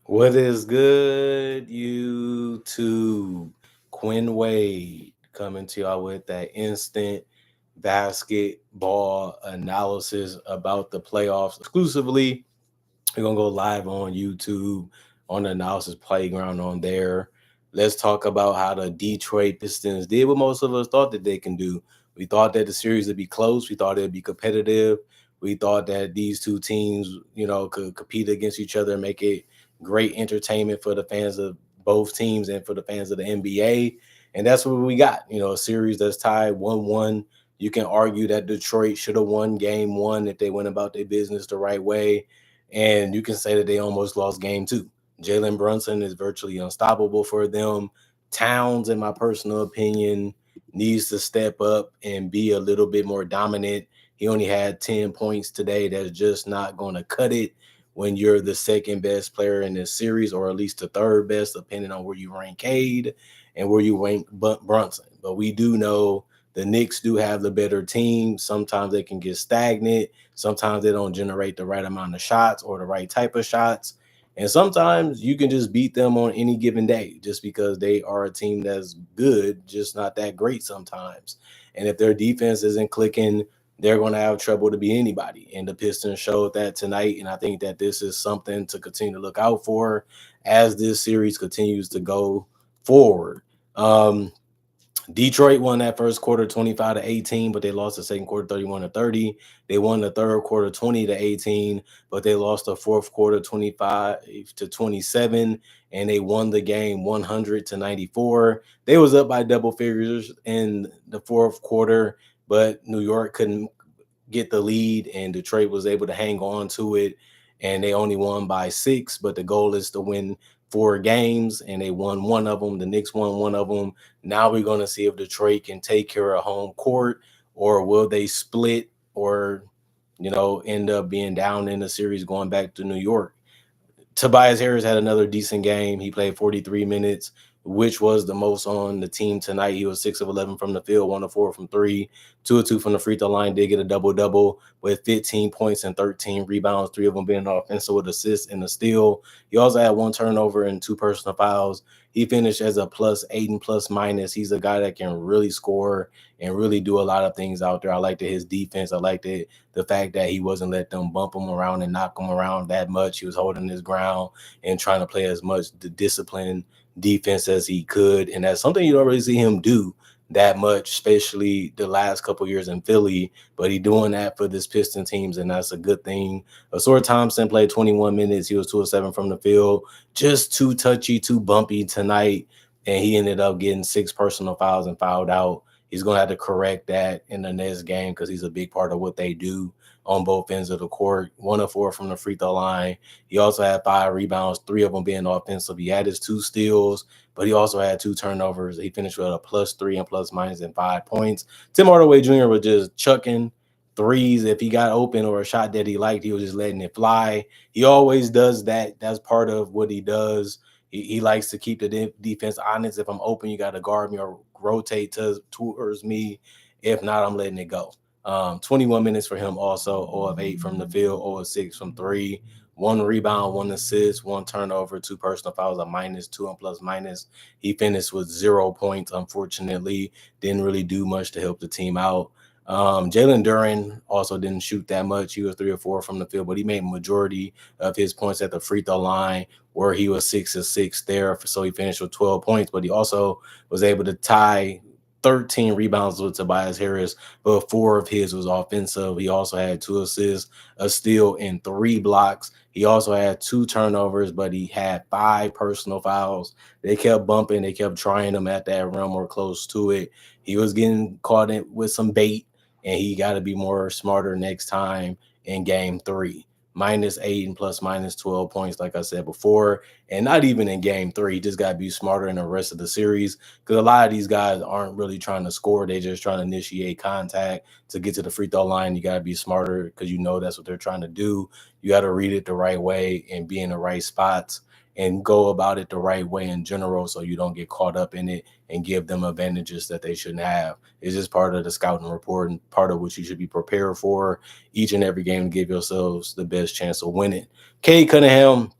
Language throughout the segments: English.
What is good, YouTube? Quinn Wade coming to y'all with that instant basketball analysis about the playoffs exclusively. We're gonna go live on YouTube on the analysis playground on there. Let's talk about how the Detroit Pistons did what most of us thought that they can do. We thought that the series would be close. We thought it'd be competitive. We thought that these two teams, could compete against each other and make it great entertainment for the fans of both teams and for the fans of the NBA. And that's what we got. A series that's tied 1-1. You can argue that Detroit should have won game one if they went about their business the right way. And you can say that they almost lost game two. Jalen Brunson is virtually unstoppable for them. Towns, in my personal opinion, needs to step up and be a little bit more dominant. He only had 10 points today. That's just not going to cut it when you're the second best player in this series, or at least the third best, depending on where you rank Cade and where you rank Brunson. But we do know the Knicks do have the better team. Sometimes they can get stagnant. Sometimes they don't generate the right amount of shots or the right type of shots. And sometimes you can just beat them on any given day just because they are a team that's good, just not that great sometimes. And if their defense isn't clicking, they're going to have trouble to be anybody. And the Pistons showed that tonight. And I think that this is something to continue to look out for as this series continues to go forward. Detroit won that first quarter 25-18, but they lost the second quarter 31-30. They won the third quarter 20-18, but they lost the fourth quarter 25-27, and they won the game 100-94. They was up by double figures in the fourth quarter, but New York couldn't get the lead, and Detroit was able to hang on to it, and they only won by 6, but the goal is to win 4 games, and they won one of them. The Knicks won one of them. Now we're going to see if Detroit can take care of home court, or will they split, or end up being down in the series going back to New York. Tobias Harris had another decent game. He played 43 minutes, which was the most on the team tonight. He was 6 of 11 from the field, 1 of 4 from 3, 2 of 2 from the free throw line. Did get a double-double with 15 points and 13 rebounds, 3 of them being offensive with assists and a steal. He also had 1 turnover and 2 personal fouls. He finished as a +8 and +. He's a guy that can really score and really do a lot of things out there. I liked his defense. I liked the fact that he wasn't let them bump him around and knock him around that much. He was holding his ground and trying to play as much the disciplined defense as he could. And that's something you don't really see him do that much, especially the last couple years in Philly. But he's doing that for this Piston teams, and that's a good thing. Asor Thompson played 21 minutes. He was 2 of 7 from the field. Just too touchy, too bumpy tonight. And he ended up getting 6 personal fouls and fouled out. He's going to have to correct that in the next game because he's a big part of what they do on both ends of the court. 1 of 4 from the free throw line. He also had 5 rebounds, 3 of them being offensive. He had his 2 steals, but he also had 2 turnovers. He finished with a +3 and ± and 5 points. Tim Hardaway Jr. was just chucking threes. If he got open or a shot that he liked, he was just letting it fly. He always does that. That's part of what he does. He likes to keep the defense honest. If I'm open, you got to guard me or rotate towards me. If not, I'm letting it go. 21 minutes for him also. 0 of 8 from the field, 0 of 6 from 3. 1 rebound, 1 assist, 1 turnover, 2 personal fouls, a -2 and ±. He finished with 0 points, unfortunately. Didn't really do much to help the team out. Jalen Duren also didn't shoot that much. He was 3 or 4 from the field, but he made majority of his points at the free throw line, where he was 6 of 6 there. So he finished with 12 points, but he also was able to tie 13 rebounds with Tobias Harris, but 4 of his was offensive. He also had 2 assists, a steal, and 3 blocks. He also had 2 turnovers, but he had 5 personal fouls. They kept bumping. They kept trying him at that rim or close to it. He was getting caught in with some bait, and he got to be more smarter next time in game 3. -8 and ±12 points, like I said before, and not even in game 3. He just got to be smarter in the rest of the series because a lot of these guys aren't really trying to score. They're just trying to initiate contact to get to the free throw line. You got to be smarter because that's what they're trying to do. You got to read it the right way and be in the right spots and go about it the right way in general so you don't get caught up in it and give them advantages that they shouldn't have. It's just part of the scouting report and part of what you should be prepared for each and every game to give yourselves the best chance of winning. Cade Cunningham,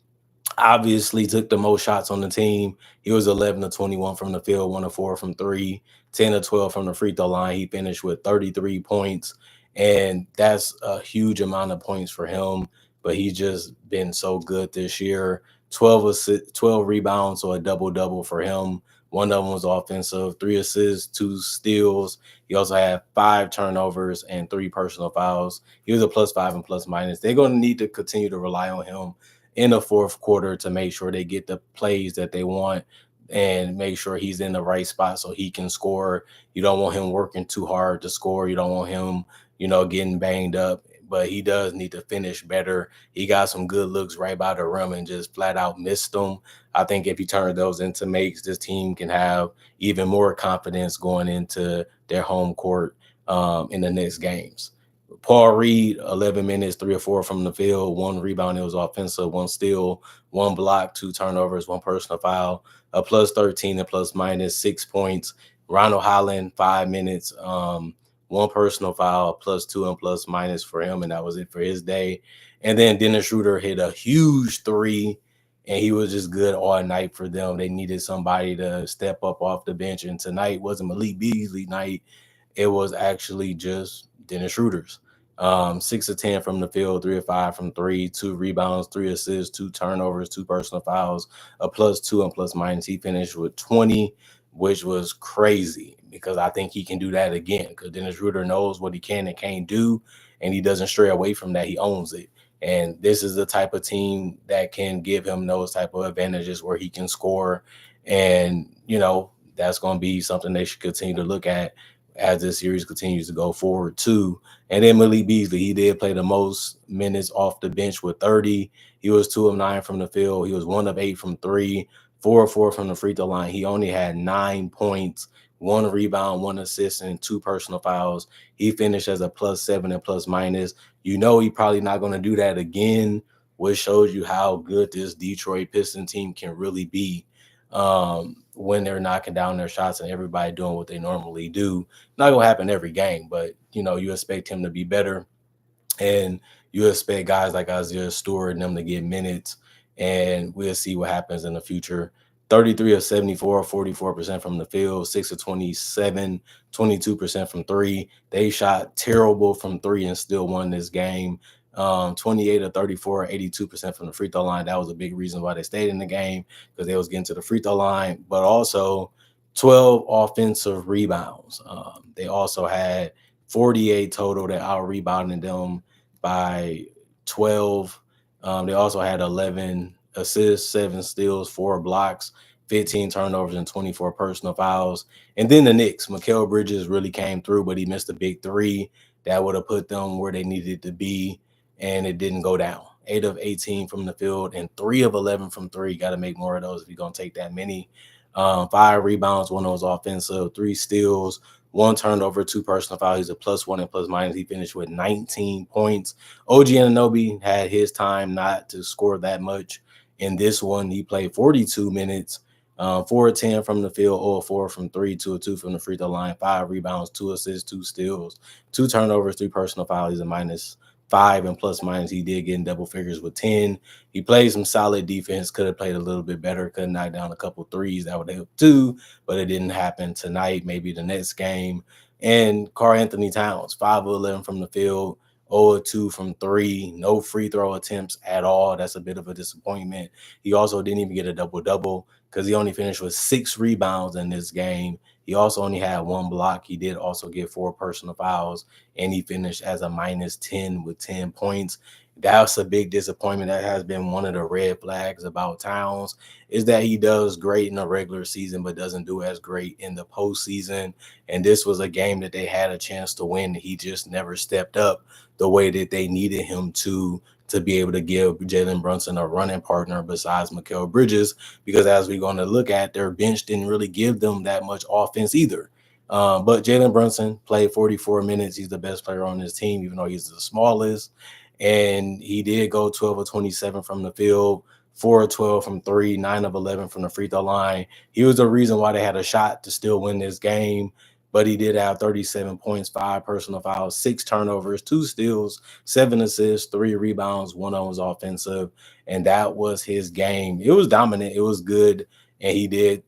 obviously took the most shots on the team. He was 11 to 21 from the field, 1 to 4 from three, 10 to 12 from the free throw line. He finished with 33 points, and that's a huge amount of points for him. But he's just been so good this year. 12 rebounds, so a double double for him. One of them was offensive, 3 assists, 2 steals. He also had 5 turnovers and 3 personal fouls. He was a +5 and plus minus. They're going to need to continue to rely on him in the fourth quarter to make sure they get the plays that they want and make sure he's in the right spot so he can score. You don't want him working too hard to score. You don't want him, getting banged up. But he does need to finish better. He got some good looks right by the rim and just flat out missed them. I think if he turned those into makes, this team can have even more confidence going into their home court in the next games. Paul Reed, 11 minutes, 3 or 4 from the field, 1 rebound. It was offensive, 1 steal, 1 block, 2 turnovers, 1 personal foul, a +13 and plus minus 6 points. Ronald Holland, 5 minutes, 1 personal foul, +2 and plus minus for him, and that was it for his day. And then Dennis Schroeder hit a huge three, and he was just good all night for them. They needed somebody to step up off the bench, and tonight wasn't Malik Beasley night. It was actually just Dennis Schroeder's. 6 of 10 from the field, 3 of 5 from three, 2 rebounds, 3 assists, 2 turnovers, 2 personal fouls, a +2 and plus minus. He finished with 20, which was crazy because I think he can do that again because Dennis Schroeder knows what he can and can't do, and he doesn't stray away from that. He owns it. And this is the type of team that can give him those type of advantages where he can score. And, that's going to be something they should continue to look at as this series continues to go forward too. And then Malik Beasley, he did play the most minutes off the bench with 30. He was 2 of 9 from the field. He was 1 of 8 from three, 4 of 4 from the free throw line. He only had 9 points, 1 rebound, 1 assist, and 2 personal fouls. He finished as a +7 and plus minus. He probably not going to do that again, which shows you how good this Detroit Pistons team can really be when they're knocking down their shots and everybody doing what they normally do. Not going to happen every game, but, you expect him to be better. And you expect guys like Isaiah Stewart and them to get minutes, and we'll see what happens in the future. 33 of 74, 44% from the field, 6 of 27, 22% from three. They shot terrible from three and still won this game. 28 of 34, 82% from the free throw line. That was a big reason why they stayed in the game because they was getting to the free throw line, but also 12 offensive rebounds. They also had 48 total that out rebounded them by 12. They also had 11 assists, 7 steals, 4 blocks, 15 turnovers, and 24 personal fouls. And then the Knicks, Mikal Bridges really came through, but he missed a big three that would have put them where they needed to be, and it didn't go down. 8 of 18 from the field and 3 of 11 from three. Got to make more of those if you're going to take that many. 5 rebounds, 1 of those offensive, 3 steals, 1 turnover, 2 personal fouls. He's a +1 and plus minus. He finished with 19 points. OG Anunoby had his time not to score that much. In this one, he played 42 minutes, 4 of 10 from the field, 0 of 4 from three, 2 of 2 from the free throw line, 5 rebounds, 2 assists, 2 steals, 2 turnovers, 3 personal fouls. He's a -5 and plus minus. He did get in double figures with 10. He played some solid defense, could have played a little bit better, could have knocked down a couple threes. That would help too, but it didn't happen tonight, maybe the next game. And Karl-Anthony Towns, 5 of 11 from the field, 0 of 2 from three, no free throw attempts at all. That's a bit of a disappointment. He also didn't even get a double-double because he only finished with 6 rebounds in this game. He also only had 1 block. He did also get 4 personal fouls, and he finished as a -10 with 10 points. That's a big disappointment. That has been one of the red flags about Towns, is that he does great in the regular season, but doesn't do as great in the postseason. And this was a game that they had a chance to win. He just never stepped up the way that they needed him to be able to give Jalen Brunson a running partner besides Mikal Bridges, because as we're going to look at, their bench didn't really give them that much offense either. But Jalen Brunson played 44 minutes. He's the best player on his team, even though he's the smallest. And he did go 12 of 27 from the field, 4 of 12 from three, 9 of 11 from the free throw line. He was the reason why they had a shot to still win this game. but he did have 37 points, 5 personal fouls, 6 turnovers, 2 steals, 7 assists, 3 rebounds. One of them was offensive, and that was his game. It was dominant. It was good, and he did,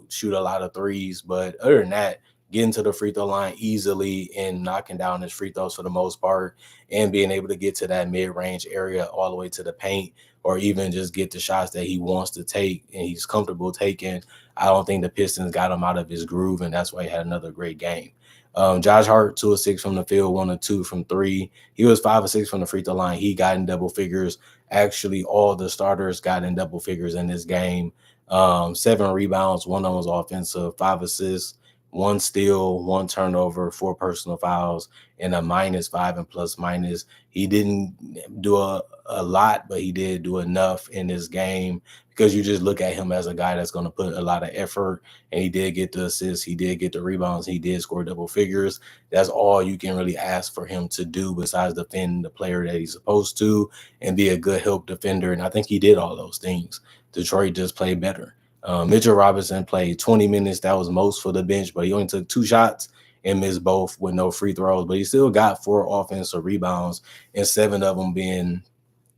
shoot a lot of threes. But other than that, getting to the free throw line easily and knocking down his free throws for the most part, and being able to get to that mid-range area all the way to the paint, or even just get the shots that he wants to take and he's comfortable taking. I don't think the Pistons got him out of his groove, and that's why he had another great game. Josh Hart, 2 of 6 from the field, 1 of 2 from three. He was 5 of 6 from the free throw line. He got in double figures. Actually, all the starters got in double figures in this game. 7 rebounds, one of them was offensive, 5 assists, 1 steal, 1 turnover, 4 personal fouls, and a -5 and plus minus. He didn't do a lot, but he did do enough in this game because you just look at him as a guy that's going to put a lot of effort. And he did get the assists, he did get the rebounds, he did score double figures. That's all you can really ask for him to do besides defend the player that he's supposed to and be a good help defender. And I think he did all those things. Detroit just played better. Mitchell Robinson played 20 minutes. That was most for the bench, but he only took 2 shots and missed both with no free throws. But he still got 4 offensive rebounds, and 7 of them being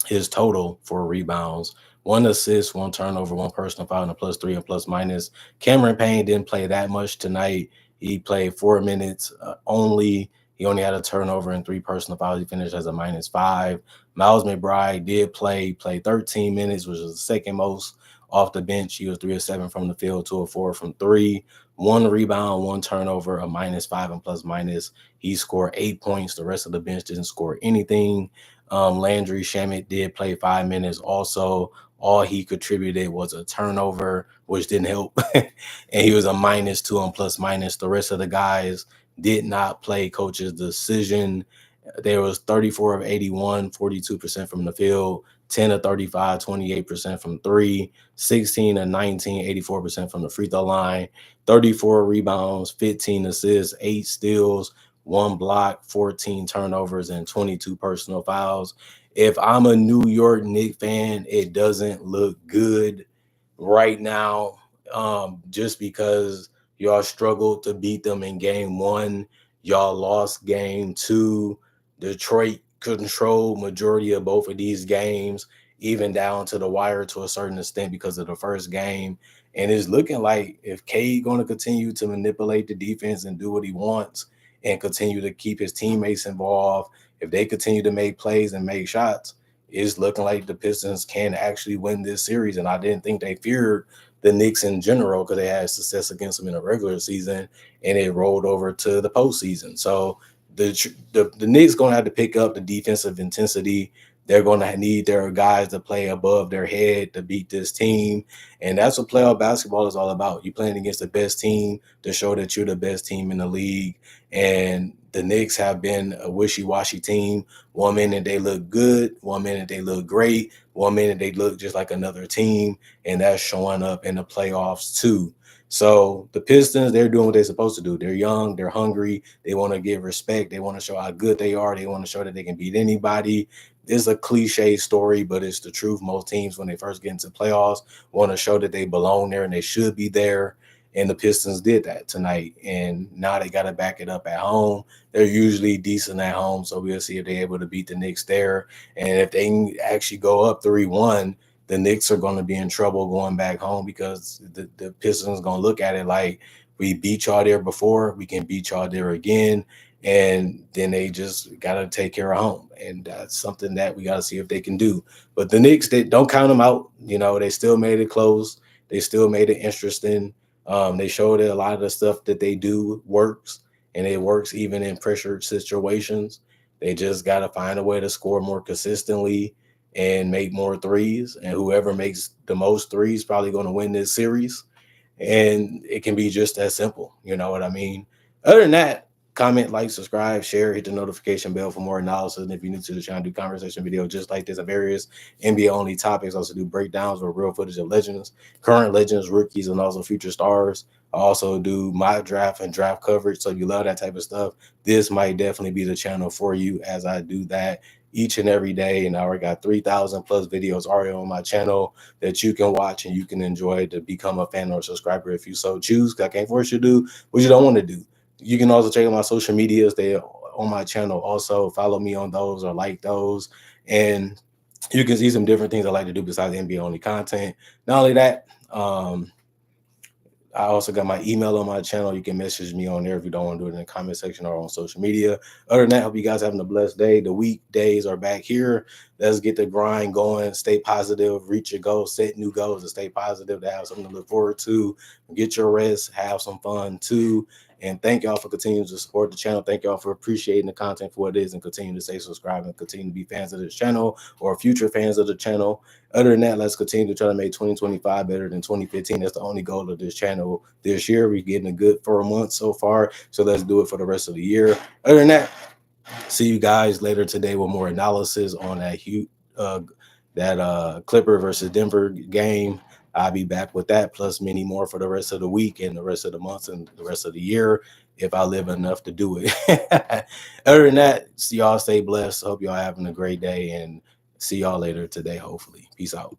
his total for rebounds. 1 assist, 1 turnover, 1 personal foul, and a +3 and plus minus. Cameron Payne didn't play that much tonight. He played 4 minutes only. He only had a turnover and 3 personal fouls. He finished as a -5. Miles McBride did played 13 minutes, which was the second most off the bench. He was 3 of 7 from the field, 2 of 4 from three. 1 rebound, 1 turnover, a -5 and plus minus. He scored 8 points. The rest of the bench didn't score anything. Landry Shamet did play 5 minutes. Also, all he contributed was a turnover, which didn't help. And he was a -2 and plus minus. The rest of the guys did not play coach's decision. There was 34 of 81, 42% from the field, 10 of 35, 28% from three, 16 of 19, 84% from the free throw line, 34 rebounds, 15 assists, 8 steals, 1 block, 14 turnovers, and 22 personal fouls. If I'm a New York Knicks fan, it doesn't look good right now, just because y'all struggled to beat them in game 1. Y'all lost game 2. Detroit controlled majority of both of these games, even down to the wire to a certain extent because of the first game. And it's looking like if Cade going to continue to manipulate the defense and do what he wants and continue to keep his teammates involved, if they continue to make plays and make shots, it's looking like the Pistons can actually win this series. And I didn't think they feared the Knicks in general because they had success against them in the regular season, and it rolled over to the postseason. So the Knicks going to have to pick up the defensive intensity. They're going to need their guys to play above their head to beat this team. And that's what playoff basketball is all about. You're playing against the best team to show that you're the best team in the league. And the Knicks have been a wishy-washy team. 1 minute they look good, 1 minute they look great, 1 minute they look just like another team, and that's showing up in the playoffs too. So the Pistons, they're doing what they're supposed to do. They're young, they're hungry, they want to give respect, they want to show how good they are, they want to show that they can beat anybody. It's a cliche story, but it's the truth. Most teams, when they first get into playoffs, want to show that they belong there and they should be there. And the Pistons did that tonight. And now they got to back it up at home. They're usually decent at home, so we'll see if they're able to beat the Knicks there. And if they can actually go up 3-1, the Knicks are going to be in trouble going back home because the Pistons going to look at it like, we beat y'all there before, we can beat y'all there again. And then they just got to take care of home. And that's something that we got to see if they can do. But the Knicks, they don't count them out. They still made it close. They still made it interesting. They showed that a lot of the stuff that they do works, and it works even in pressure situations. They just got to find a way to score more consistently and make more threes. And whoever makes the most threes probably going to win this series. And it can be just that simple. You know what I mean? Other than that, comment, like, subscribe, share, hit the notification bell for more analysis. And if you're new to the channel, do conversation videos just like this on various NBA only topics. Also do breakdowns with real footage of legends, current legends, rookies, and also future stars. I also do mock draft and draft coverage. So if you love that type of stuff, this might definitely be the channel for you, as I do that each and every day. And I already got 3,000 plus videos already on my channel that you can watch and you can enjoy to become a fan or subscriber if you so choose. I can't force you to do what you don't want to do. You can also check out my social medias. They on my channel. Also follow me on those or like those, and you can see some different things I like to do besides NBA only content. Not only that, I also got my email on my channel. You can message me on there if you don't want to do it in the comment section or on social media. Other than that, hope you guys having a blessed day. The weekdays are back here. Let's get the grind going. Stay positive. Reach your goals. Set new goals and stay positive. To have something to look forward to. Get your rest. Have some fun too. And thank y'all for continuing to support the channel. Thank y'all for appreciating the content for what it is and continue to stay subscribed and continue to be fans of this channel or future fans of the channel. Other than that, let's continue to try to make 2025 better than 2015. That's the only goal of this channel this year. We're getting a good 4 months so far, so let's do it for the rest of the year. Other than that, see you guys later today with more analysis on that Clipper versus Denver game. I'll be back with that plus many more for the rest of the week and the rest of the months and the rest of the year if I live enough to do it. Other than that, see y'all stay blessed. Hope y'all having a great day and see y'all later today, hopefully. Peace out.